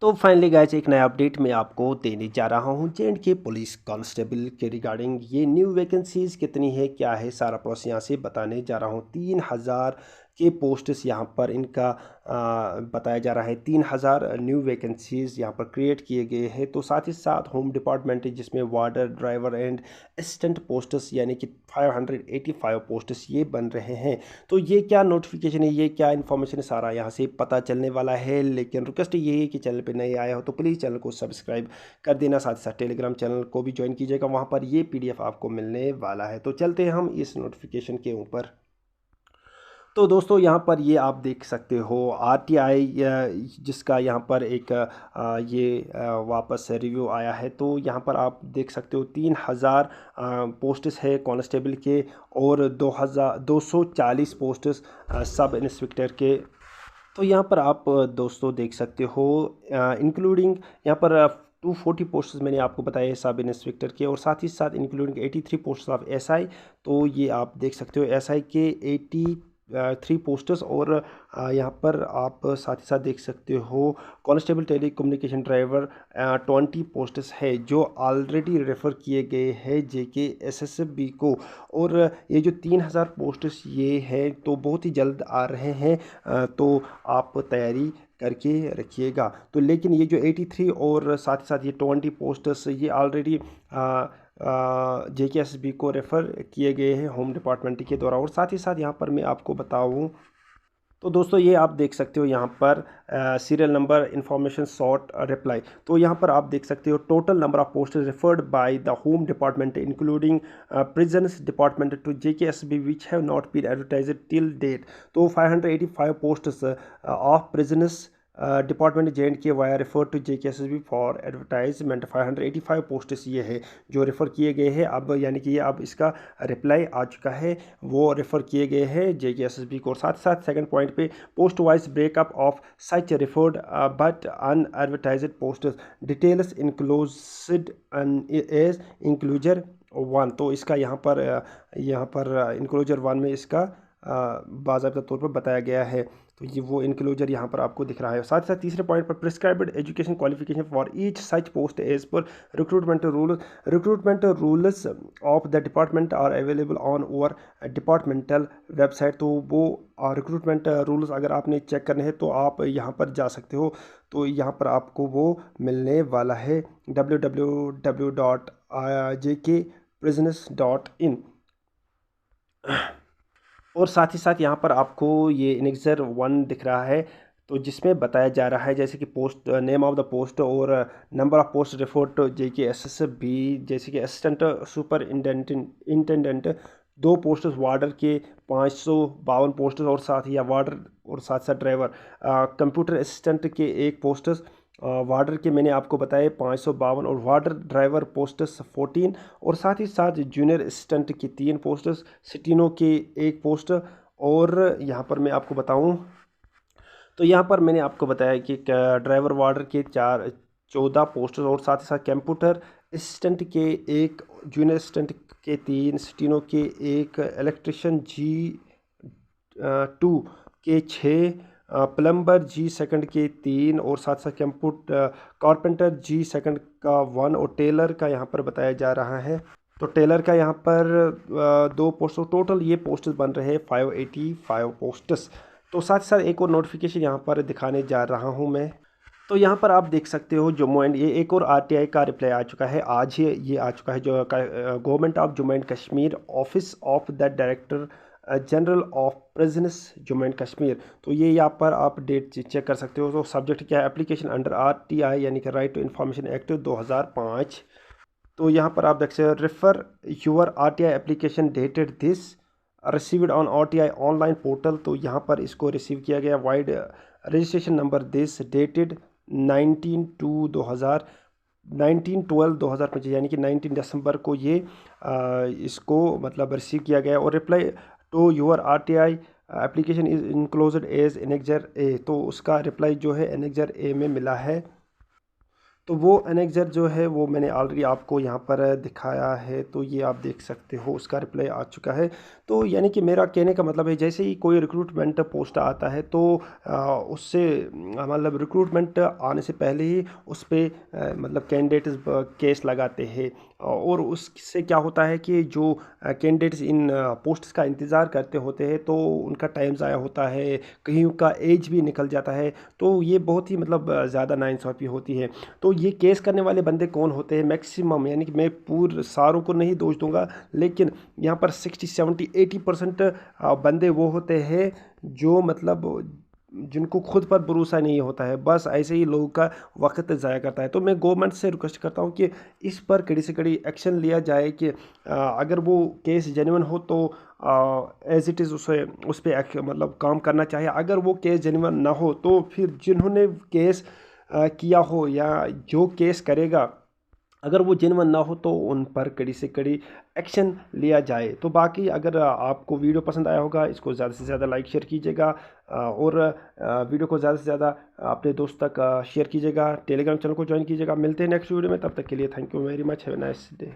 तो finally guys एक नया अपडेट मैं आपको देने जा रहा हूँ जे.एंड.के पुलिस कांस्टेबल के रिगार्डिंग। ये न्यू वैकेंसीज कितनी है, क्या है, सारा प्रोसेस यहाँ से बताने जा रहा हूँ। 3000 के पोस्ट्स यहाँ पर इनका बताया जा रहा है। 3000 न्यू वैकेंसीज यहाँ पर क्रिएट किए गए हैं। तो साथ ही साथ होम डिपार्टमेंट जिसमें वार्डर, ड्राइवर एंड असिस्टेंट पोस्ट्स यानी कि 585 पोस्ट्स ये बन रहे हैं। तो ये क्या नोटिफिकेशन है, ये क्या इन्फॉर्मेशन है, सारा यहाँ से पता चलने वाला है। लेकिन रिक्वेस्ट ये है कि चैनल पे नए आया हो तो प्लीज़ चैनल को सब्सक्राइब कर देना। साथ ही साथ टेलीग्राम चैनल को भी ज्वाइन कीजिएगा, वहाँ पर ये पीडीएफ आपको मिलने वाला है। तो चलते हैं हम इस नोटिफिकेशन के ऊपर। तो दोस्तों यहाँ पर ये आप देख सकते हो आरटीआई जिसका यहाँ पर एक वापस रिव्यू आया है। तो यहाँ पर आप देख सकते हो 3000 पोस्ट्स है कांस्टेबल के और 2240 पोस्ट्स सब इंस्पेक्टर के। तो यहाँ पर आप दोस्तों देख सकते हो इंक्लूडिंग यहाँ पर 240 पोस्ट्स मैंने आपको बताया सब इंस्पेक्टर के, और साथ ही साथ इंक्लूडिंग 83 पोस्ट्स ऑफ एसआई। तो ये आप देख सकते हो एसआई के 83 पोस्टर्स। और यहाँ पर आप साथ ही साथ देख सकते हो constable telecommunication driver 20 posters है जो ऑलरेडी रेफ़र किए गए हैं जेके एसएसबी को। और ये जो 3000 पोस्टर्स ये हैं तो बहुत ही जल्द आ रहे हैं। तो आप तैयारी करके रखिएगा। तो लेकिन ये जो 83 और साथ ही साथ ये 20 पोस्टर्स ये ऑलरेडी जेकेएसबी को रेफ़र किए गए हैं होम डिपार्टमेंट के द्वारा। और साथ ही साथ यहाँ पर मैं आपको बताऊँ तो दोस्तों ये आप देख सकते हो यहाँ पर serial number information sought reply. तो यहाँ पर आप देख सकते हो total number of post referred by the home department including prisons department to JKSB which have not been advertised till date. तो 585 posts of prisons department J and K via refer to JKSB for advertisement. 585 posts ये है जो refer किए गए हैं। अब यानी कि ये अब इसका रिप्लाई आ चुका है, वो रेफ़र किए गए हैं जेकेएसबी को। साथ साथ सेकंड पॉइंट पे post wise breakup of such referred but unadvertised posts details enclosed as enclosure 1। तो इसका यहाँ पर इंक्लोजर 1 में इसका बाज़ाब्ता तौर पर बताया गया है। तो ये वो इनक्लोजर यहाँ पर आपको दिख रहा है। साथ ही साथ तीसरे पॉइंट पर prescribed education qualification for each such post as per recruitment rules of the department are available on over departmental website. तो वो रिक्रूटमेंट रूल्स अगर आपने चेक करने हैं तो आप यहाँ पर जा सकते हो। तो यहाँ पर आपको वो मिलने वाला है www.jkprisoners.in। और साथ ही साथ यहाँ पर आपको ये इनेक्सर 1 दिख रहा है। तो जिसमें बताया जा रहा है जैसे कि post name of the post और number of post refer to JK SSB, जैसे कि assistant superintendent 2 posts, warder के 552 पोस्ट्स और साथ ही वार्डर और साथ साथ ड्राइवर कंप्यूटर असिस्टेंट के 1 पोस्ट्स, वार्डर के मैंने आपको बताए 552 और वार्डर ड्राइवर पोस्ट्स 14। और साथ ही साथ जूनियर असिस्टेंट के 3 पोस्ट्स, सिटीनो के 1 पोस्ट। और यहाँ पर मैं आपको बताऊँ तो यहाँ पर मैंने आपको बताया कि ड्राइवर वार्डर के 14 पोस्टर्स और साथ ही साथ कंप्यूटर असिस्टेंट के 1, जूनियर असिस्टेंट के 3, स्टीनो के 1, इलेक्ट्रिशियन G2 के 6, प्लम्बर जी सेकंड के 3 और साथ साथ कारपेंटर जी सेकंड का 1 और टेलर का यहाँ पर बताया जा रहा है। तो टेलर का यहाँ पर 2 पोस्ट, टोटल ये पोस्ट्स बन रहे हैं 585 पोस्ट्स। तो साथ ही साथ एक और नोटिफिकेशन यहाँ पर दिखाने जा रहा हूँ मैं। तो यहाँ पर आप देख सकते हो जम्मू एंड ये एक और आरटीआई का रिप्लाई आ चुका है, आज ही ये आ चुका है जो government of Jammu and Kashmir office of the director general of prisons Jammu and Kashmir. तो ये यहाँ पर आप डेट चेक कर सकते हो। तो सब्जेक्ट क्या है, एप्लीकेशन अंडर आरटीआई यानी कि राइट टू इन्फॉर्मेशन एक्ट 2005। तो यहाँ पर आप देख सकते हो refer your RTI application dated this received on RTI online portal. तो यहाँ पर इसको रिसीव किया गया wide registration number this dated 19/12/2025 यानी कि 19 दिसंबर को ये इसको मतलब रिसीव किया गया। और reply to your RTI application is enclosed as annexure A. तो उसका रिप्लाई जो है एनेक्जर ए में मिला है। तो वो एनेक्जर जो है वो मैंने ऑलरेडी आपको यहाँ पर दिखाया है, तो ये आप देख सकते हो, उसका रिप्लाई आ चुका है। तो यानी कि मेरा कहने का मतलब है, जैसे ही कोई रिक्रूटमेंट पोस्ट आता है तो उससे मतलब रिक्रूटमेंट आने से पहले ही उस पर मतलब कैंडिडेट्स केस लगाते हैं। और उससे क्या होता है कि जो कैंडिडेट्स इन पोस्ट्स का इंतज़ार करते होते हैं तो उनका टाइम ज़ाया होता है, कहीं का एज भी निकल जाता है। तो ये बहुत ही मतलब ज़्यादा नाइंसाफ़ी होती है। तो ये केस करने वाले बंदे कौन होते हैं मैक्सिमम, यानी कि मैं पूरे सारों को नहीं दोष दूंगा, लेकिन यहाँ पर 60 70 80% बंदे वो होते हैं जो मतलब जिनको खुद पर भरोसा नहीं होता है, बस ऐसे ही लोगों का वक्त ज़ाया करता है। तो मैं गवर्नमेंट से रिक्वेस्ट करता हूँ कि इस पर कड़ी से कड़ी एक्शन लिया जाए कि अगर वो केस जेन्युइन हो तो एज इट इज़ उस पर मतलब काम करना चाहिए। अगर वो केस जेन्युइन ना हो तो फिर जिन्होंने केस किया हो या जो केस करेगा, अगर वो जेन्युइन ना हो तो उन पर कड़ी से कड़ी एक्शन लिया जाए। तो बाकी अगर आपको वीडियो पसंद आया होगा, इसको ज़्यादा से ज़्यादा लाइक शेयर कीजिएगा, और वीडियो को ज़्यादा से ज़्यादा अपने दोस्त तक शेयर कीजिएगा, टेलीग्राम चैनल को ज्वाइन कीजिएगा। मिलते हैं नेक्स्ट वीडियो में, तब तक के लिए thank you very much, have a nice day.